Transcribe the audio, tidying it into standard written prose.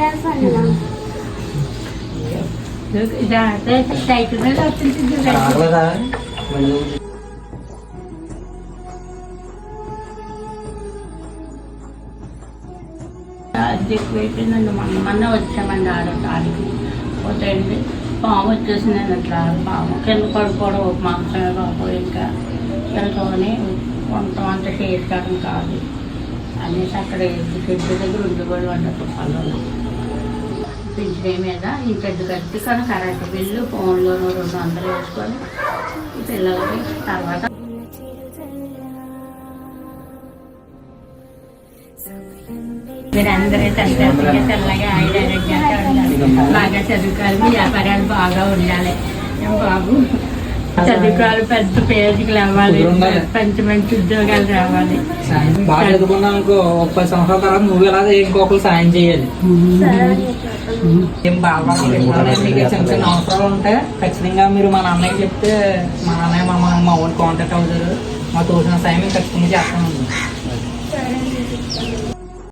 Class అన్నా రాగలదా ఎక్కువైపోయిందండి. మొన్న వచ్చామండి ఆడికి పోతాయండి. పాము వచ్చేసిందండి. అట్లా పాము కింద పడిపోవడం మంచం బాబు ఇంకా వెళ్తామని వంట చేసుకోవడం కాదు అనేసి అక్కడ షెడ్ దగ్గర ఉండిపోయి వంట పళ్ళు పింఛనే మీద ఈ షెడ్ కట్టి కానీ కరెంటు బిల్లు ఫోన్లో 200 వేసుకొని పిల్లలకి తర్వాత మీరందరూ తెల్లగా ఆయుర్వేదంగా ఉండాలి, బాగా చదువుకోవాలి, వ్యాపారాలు బాగా ఉండాలి బాబు. చదువుకోవాలి, పెద్ద పేజీకి రావాలి, మంచి మంచి ఉద్యోగాలు రావాలి. బాగా చదువుకున్నాం అనుకో 30 సంవత్సరాల తర్వాత నువ్వు ఎలా ఇంకొకరు సాయం చేయాలి. ఏం బాధపడాలి. మీకు చిన్న చిన్న అవసరాలు ఉంటే ఖచ్చితంగా మీరు మా నాన్నకి చెప్తే మా నాన్నయ్య మా ఊరు కాంటాక్ట్ అవుతారు. మా తోచిన సాయం ఖచ్చితంగా చేస్తామండి.